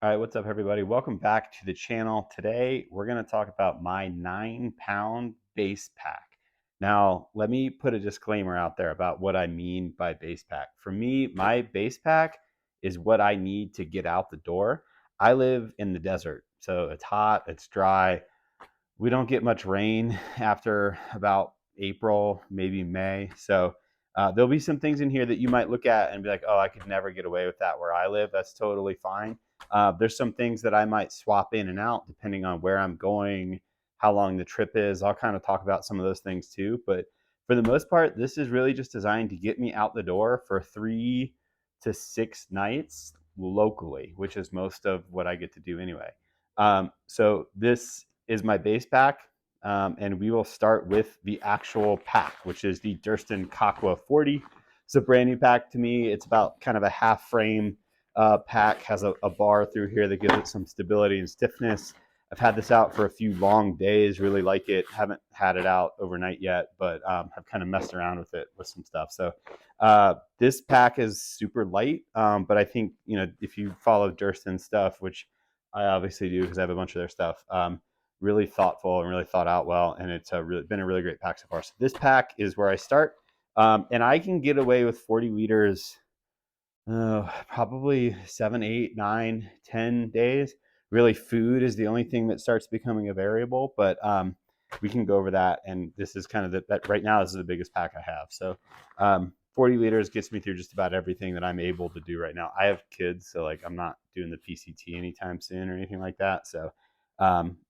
All right, what's up, everybody? Welcome back to the channel. Today, we're going to talk about my 9-pound base pack. Now, let me put a disclaimer out there about what I mean by base pack. For me, my base pack is what I need to get out the door. I live in the desert, so it's hot, it's dry. We don't get much rain after about April, maybe May. So there'll be some things in here that you might look at and be like, oh, I could never get away with that where I live. That's totally fine. There's some things that I might swap in and out depending on where I'm going, how long the trip is. I'll kind of talk about some of those things too. But for the most part, this is really just designed to get me out the door for 3 to 6 nights locally, which is most of what I get to do anyway. So this is my base pack, and we will start with the actual pack, which is the Durston Kakwa 40. It's a brand new pack to me. It's about kind of a half frame pack, has a bar through here that gives it some stability and stiffness. I've had this out for a few long days, really like it. Haven't had it out overnight yet, but have kind of messed around with it with some stuff. So this pack is super light, but I think, if you follow Durston stuff, which I obviously do because I have a bunch of their stuff, really thoughtful and really thought out well, and it's been a really great pack so far. So this pack is where I start, and I can get away with 40 liters probably 7, 8, 9, 10 days. Really, food is the only thing that starts becoming a variable, but we can go over that. And this is kind of that right now. This is the biggest pack I have. So 40 liters gets me through just about everything that I'm able to do right now. I have kids, so like I'm not doing the PCT anytime soon or anything like that. So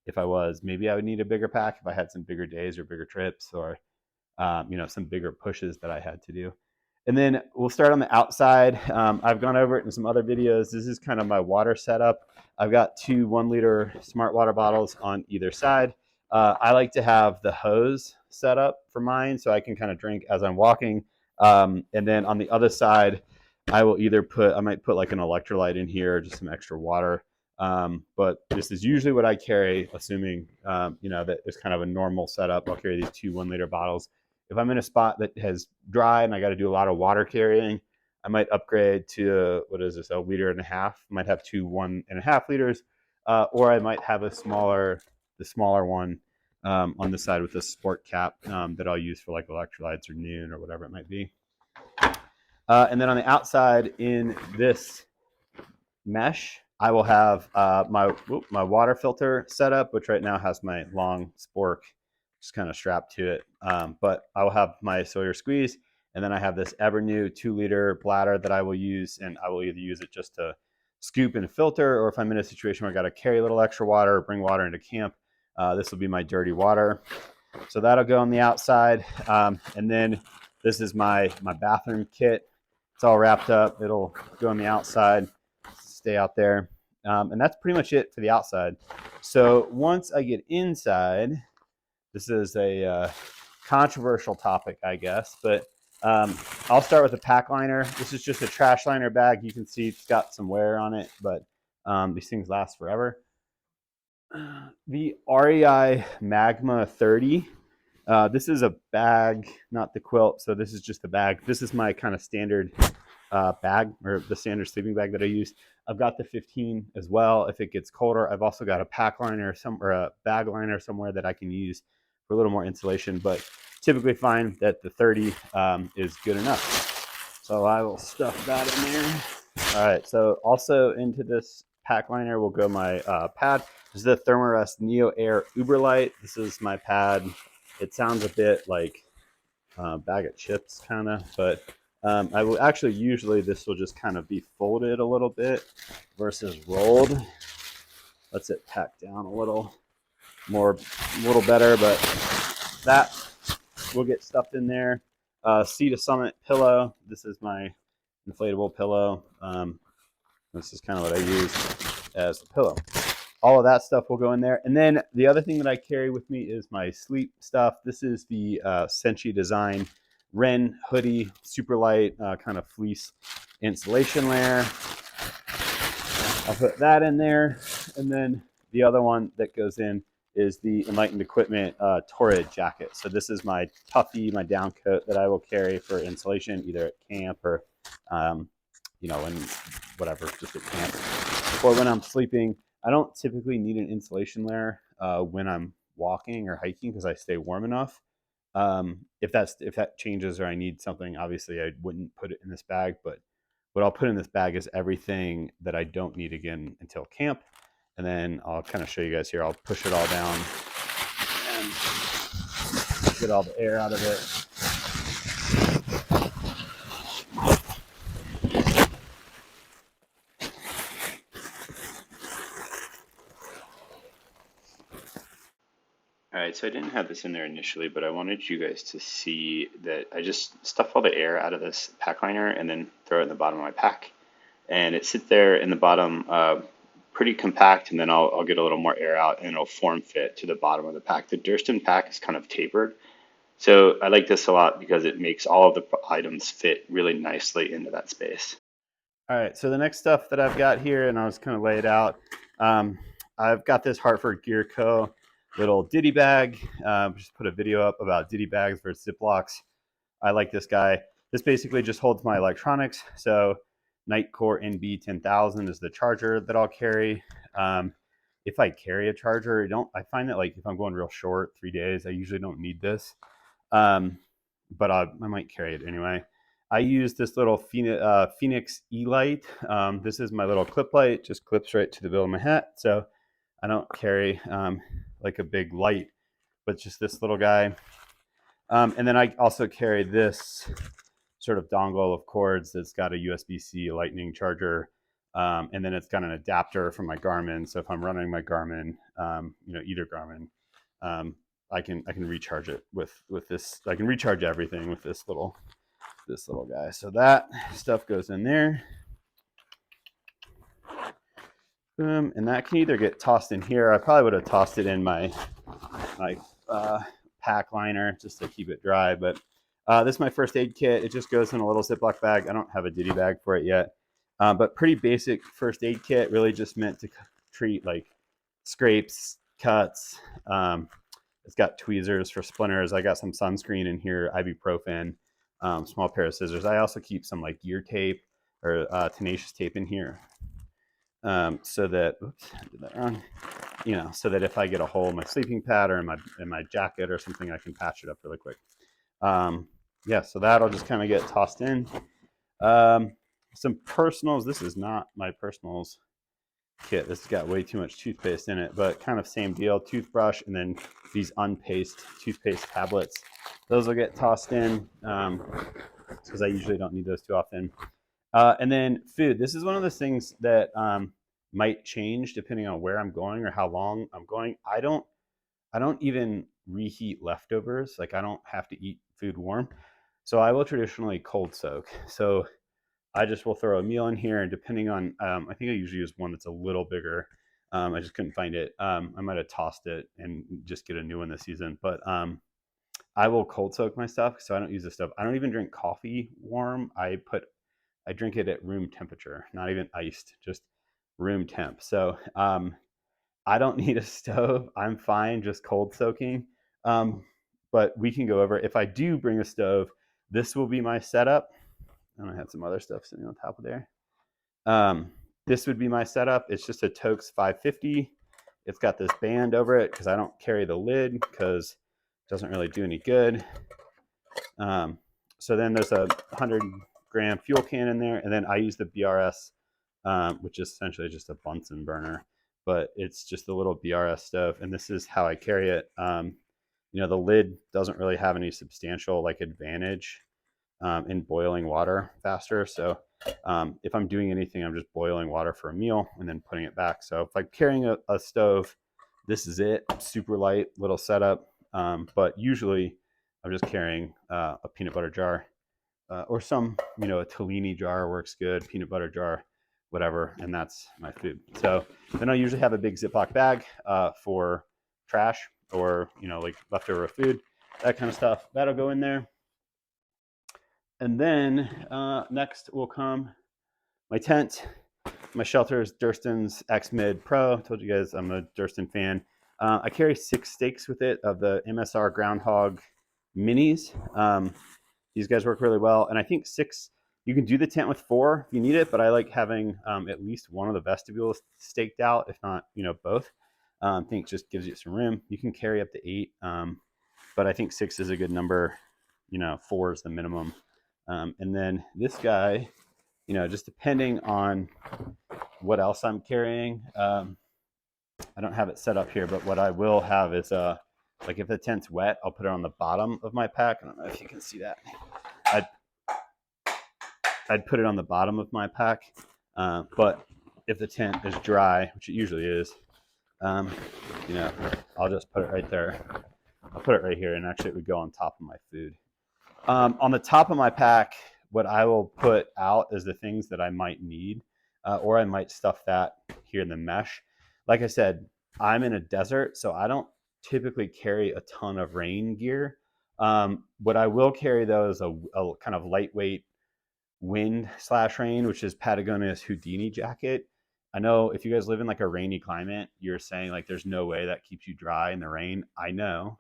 if I was, maybe I would need a bigger pack if I had some bigger days or bigger trips or some bigger pushes that I had to do. And then we'll start on the outside. I've gone over it in some other videos. This is kind of my water setup. I've got 2 1-liter smart water bottles on either side. I like to have the hose set up for mine so I can kind of drink as I'm walking. And then on the other side, I might put like an electrolyte in here, just some extra water. But this is usually what I carry, assuming, that it's kind of a normal setup. I'll carry these 2 1-liter bottles. If I'm in a spot that has dry and I got to do a lot of water carrying, I might upgrade to, what is this, 1.5 liters. I might have 2 1.5 liters, or I might have the smaller one on the side with a sport cap that I'll use for like electrolytes or noon or whatever it might be. And then on the outside in this mesh, I will have my water filter set up, which right now has my long spork just kind of strapped to it. But I will have my Sawyer squeeze, and then I have this Evernew 2-liter bladder that I will use, and I will either use it just to scoop and filter, or if I'm in a situation where I got to carry a little extra water or bring water into camp, this will be my dirty water. So that'll go on the outside, and then this is my bathroom kit. It's all wrapped up. It'll go on the outside, stay out there, and that's pretty much it for the outside. So once I get inside, this is a controversial topic, I guess, but I'll start with a pack liner. This is just a trash liner bag. You can see it's got some wear on it, but these things last forever. The REI Magma 30. This is a bag, not the quilt, so this is just the bag. This is my kind of standard bag, or the standard sleeping bag that I use. I've got the 15 as well if it gets colder. I've also got a pack liner or a bag liner somewhere that I can use for a little more insulation, but typically find that the 30 is good enough. So I will stuff that in there. All right, so also into this pack liner will go my pad. This is the Thermarest Neo Air Uberlight. This is my pad. It sounds a bit like a bag of chips kind of, but I will actually, usually this will just kind of be folded a little bit versus rolled. Lets it pack down a little better, but that will get stuffed in there. Sea to Summit pillow. This is my inflatable pillow. This is kind of what I use as a pillow. All of that stuff will go in there. And then the other thing that I carry with me is my sleep stuff. This is the Senchi Design Ren hoodie, super light, kind of fleece insulation layer. I'll put that in there. And then the other one that goes in is the Enlightened Equipment Torrid jacket. So this is my puffy, my down coat that I will carry for insulation, either at camp or, in whatever, just at camp. or when I'm sleeping. I don't typically need an insulation layer when I'm walking or hiking because I stay warm enough. If that changes or I need something, obviously I wouldn't put it in this bag. But what I'll put in this bag is everything that I don't need again until camp, and then I'll kind of show you guys here. I'll push it all down and get all the air out of it. All right, so I didn't have this in there initially, but I wanted you guys to see that I just stuff all the air out of this pack liner and then throw it in the bottom of my pack. And it sits there in the bottom pretty compact, and then I'll get a little more air out and it'll form fit to the bottom of the pack. The Durston pack is kind of tapered. So I like this a lot because it makes all of the items fit really nicely into that space. All right, so the next stuff that I've got here, and I'll just kind of lay it out. I've got this Hartford Gear Co. little Diddy bag. Just put a video up about Diddy bags versus Ziplocs. I like this guy. This basically just holds my electronics. So Nitecore NB10000 is the charger that I'll carry. If I carry a charger, I find that like if I'm going real short, 3 days, I usually don't need this. But I might carry it anyway. I use this little Phoenix E-Light. This is my little clip light, just clips right to the bill of my hat. So I don't carry like a big light, but just this little guy. And then I also carry this sort of dongle of cords that's got a USB-C lightning charger. And then it's got an adapter from my Garmin. So if I'm running my Garmin, either Garmin, I can recharge it with this. I can recharge everything with this little guy. So that stuff goes in there. And that can either get tossed in here. I probably would have tossed it in my pack liner just to keep it dry. But this is my first aid kit. It just goes in a little Ziploc bag. I don't have a Diddy bag for it yet. But pretty basic first aid kit, really just meant to treat like scrapes, cuts. It's got tweezers for splinters. I got some sunscreen in here, ibuprofen, small pair of scissors. I also keep some like gear tape or tenacious tape in here. So that, oops, I did that wrong. So that if I get a hole in my sleeping pad or in my jacket or something, I can patch it up really quick. So that'll just kind of get tossed in. Some personals. This is not my personals kit. This has got way too much toothpaste in it, but kind of same deal. Toothbrush and then these unpaced toothpaste tablets. Those will get tossed in because I usually don't need those too often. And then food. This is one of those things that might change depending on where I'm going or how long I'm going. I don't even reheat leftovers. Like I don't have to eat food warm. So I will traditionally cold soak. So I just will throw a meal in here, and depending on, I think I usually use one that's a little bigger. I just couldn't find it. I might have tossed it and just get a new one this season. But I will cold soak my stuff, so I don't use this stuff. I don't even drink coffee warm. I drink it at room temperature, not even iced, just room temp. So I don't need a stove. I'm fine just cold soaking. But we can go over. If I do bring a stove, this will be my setup. And I had some other stuff sitting on top of there. This would be my setup. It's just a Toaks 550. It's got this band over it because I don't carry the lid because it doesn't really do any good. So then there's a 100-gram fuel can in there, and then I use the BRS, which is essentially just a Bunsen burner, but it's just a little BRS stove, and this is how I carry it. The lid doesn't really have any substantial advantage in boiling water faster. So if I'm doing anything, I'm just boiling water for a meal and then putting it back. So if I'm carrying a stove, this is it. Super light little setup. But usually I'm just carrying a peanut butter jar or some, a Tellini jar works good, peanut butter jar, whatever. And that's my food. So then I usually have a big Ziploc bag for trash or, like leftover food, that kind of stuff. That'll go in there. And then next will come my tent. My shelter is Durston's X-Mid Pro. I told you guys I'm a Durston fan. I carry 6 stakes with it of the MSR Groundhog Minis. These guys work really well. And I think 6 You can do the tent with 4 if you need it, but I like having at least one of the vestibules staked out, if not, both. I think it just gives you some room. You can carry up to 8, but I think 6 is a good number. 4 is the minimum. And then this guy, just depending on what else I'm carrying, I don't have it set up here, but what I will have is like if the tent's wet, I'll put it on the bottom of my pack. I don't know if you can see that. I'd put it on the bottom of my pack, but if the tent is dry, which it usually is, I'll just put it right there. I'll put it right here, and actually it would go on top of my food. On the top of my pack, what I will put out is the things that I might need, or I might stuff that here in the mesh. Like I said, I'm in a desert, so I don't typically carry a ton of rain gear. What I will carry, though, is a kind of lightweight wind/rain, which is Patagonia's Houdini jacket. I know if you guys live in like a rainy climate, you're saying like there's no way that keeps you dry in the rain. I know,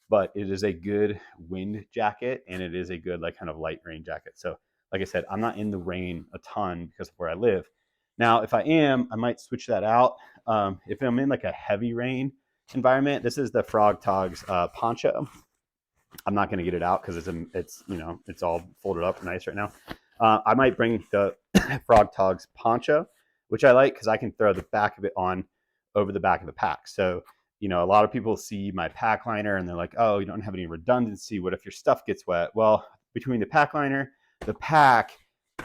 but it is a good wind jacket, and it is a good like kind of light rain jacket. So like I said, I'm not in the rain a ton because of where I live. Now, if I am, I might switch that out. If I'm in like a heavy rain environment, this is the Frog Togs poncho. I'm not going to get it out because it's all folded up nice right now. I might bring the Frog Togs poncho, which I like because I can throw the back of it on over the back of the pack. So, a lot of people see my pack liner and they're like, oh, you don't have any redundancy. What if your stuff gets wet? Well, between the pack liner, the pack,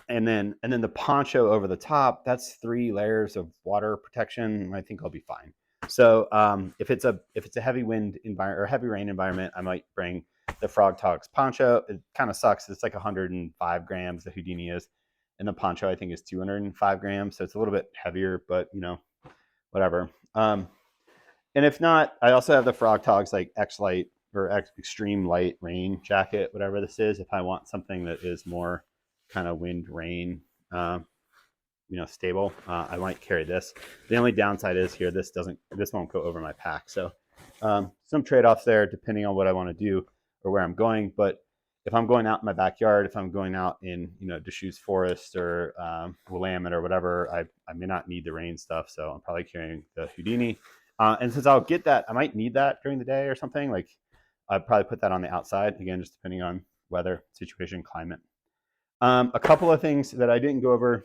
and then the poncho over the top, that's 3 layers of water protection. I think I'll be fine. So if it's a heavy wind environment or heavy rain environment, I might bring the Frog Togs poncho. It kind of sucks. It's like 105 grams, the Houdini is. And the poncho, I think, is 205 grams. So it's a little bit heavier, but, whatever. And if not, I also have the Frog Togs like X Light or Extreme Light Rain jacket, whatever this is, if I want something that is more kind of wind, rain, stable. I might carry this. The only downside is here, this won't go over my pack. So some trade-offs there depending on what I want to do or where I'm going. But if I'm going out in my backyard, if I'm going out in, Deschutes Forest or Willamette or whatever, I may not need the rain stuff. So I'm probably carrying the Houdini. And since I'll get that, I might need that during the day or something. Like I'd probably put that on the outside, again, just depending on weather, situation, climate. A couple of things that I didn't go over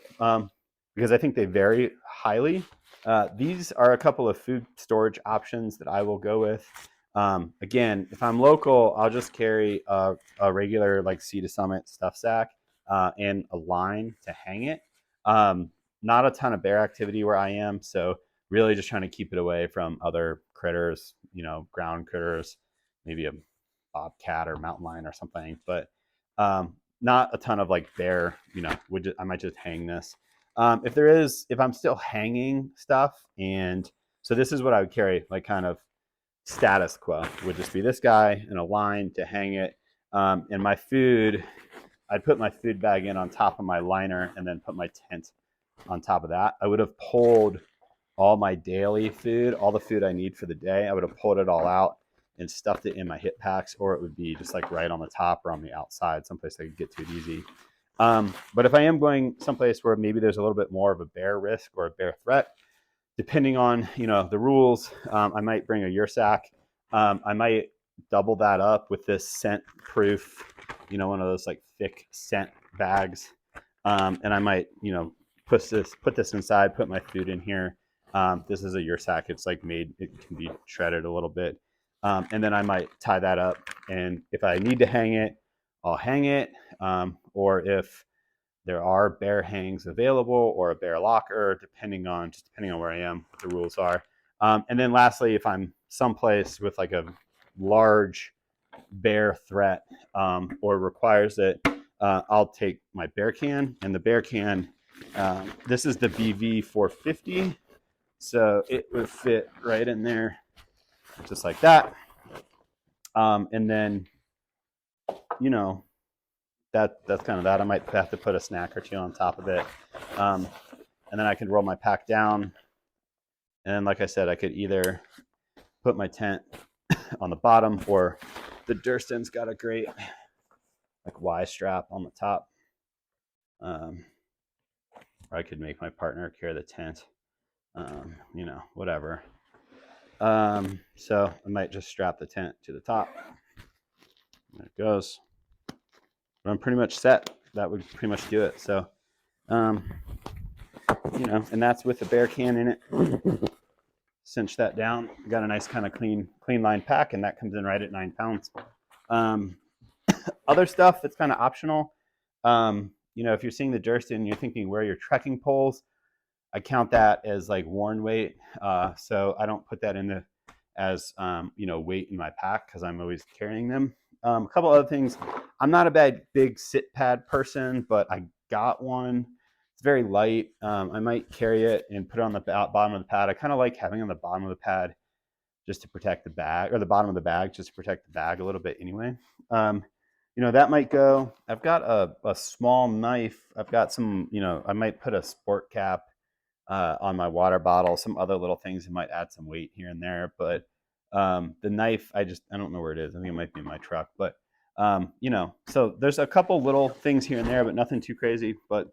because I think they vary highly. These are a couple of food storage options that I will go with. Again, if I'm local, I'll just carry a regular like Sea to Summit stuff sack and a line to hang it. Not a ton of bear activity where I am, so really just trying to keep it away from other critters, ground critters, maybe a bobcat or mountain lion or something. But not a ton of like bear, I might just hang this. If I'm still hanging stuff, and so this is what I would carry, like kind of status quo would just be this guy and a line to hang it. And my food, I'd put my food bag in on top of my liner and then put my tent on top of that. I would have pulled all my daily food, all the food I need for the day. I would have pulled it all out and stuffed it in my hip packs, or it would be just like right on the top or on the outside, someplace I could get to it easy. But if I am going someplace where maybe there's a little bit more of a bear risk or a bear threat, depending on the rules, I might bring a Yursak. I might double that up with this scent proof, one of those like thick scent bags, and I might put this inside, put my food in here. This is a Yursak. It's like made, it can be shredded a little bit. And then I might tie that up, and if I need to hang it, I'll hang it. Or if there are bear hangs available or a bear locker, depending on where I am, what the rules are. And then lastly, if I'm someplace with like a large bear threat or requires it, I'll take my bear can, and the bear can, this is the BV 450. So it would fit right in there, just like that. And then, that's kind of that. I might have to put a snack or two on top of it. And then I can roll my pack down. And like I said, I could either put my tent on the bottom, or the Durston's got a great like Y strap on the top. Or I could make my partner carry the tent, you know, whatever. So I might just strap the tent to the top. There it goes. But I'm pretty much set. That would pretty much do it. So, you know, and that's with the bear can in it. Cinch that down. Got a nice kind of clean line pack, and that comes in right at 9 pounds. Other stuff that's kind of optional. You know, if you're seeing the Durston and you're thinking where are your trekking poles, I count that as like worn weight. So I don't put that in the as you know, weight in my pack because I'm always carrying them. A couple other things. I'm not a big sit pad person, but I got one. It's very light. I might carry it and put it on the bottom of the pad. I kind of like having it on the bottom of the pad just to protect the bag, or the bottom of the bag just to protect the bag a little bit anyway. You know, that might go. I've got a small knife. I've got some, you know, I might put a sport cap on my water bottle, some other little things that might add some weight here and there. But the knife, I don't know where it is. I think it might be in my truck. But you know, so there's a couple little things here and there, but nothing too crazy. But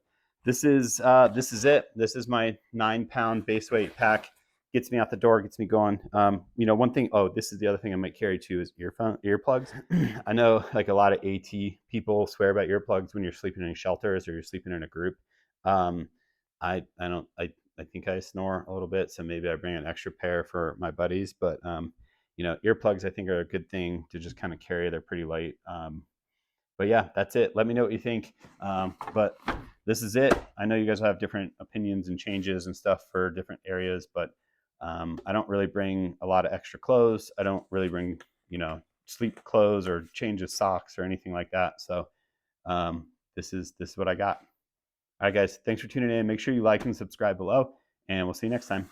this is it. This is my 9 pound base weight pack. Gets me out the door, gets me going. You know, one thing. Oh, this is the other thing I might carry too is earplugs. I know like a lot of AT people swear about earplugs when you're sleeping in shelters or you're sleeping in a group. I don't. I think I snore a little bit, so maybe I bring an extra pair for my buddies. But you know, earplugs I think are a good thing to just kind of carry. They're pretty light. But yeah, that's it. Let me know what you think. But this is it. I know you guys have different opinions and changes and stuff for different areas, but I don't really bring a lot of extra clothes. I don't really bring, you know, sleep clothes or change of socks or anything like that. So this is what I got. All right, guys, thanks for tuning in. Make sure you like and subscribe below, and we'll see you next time.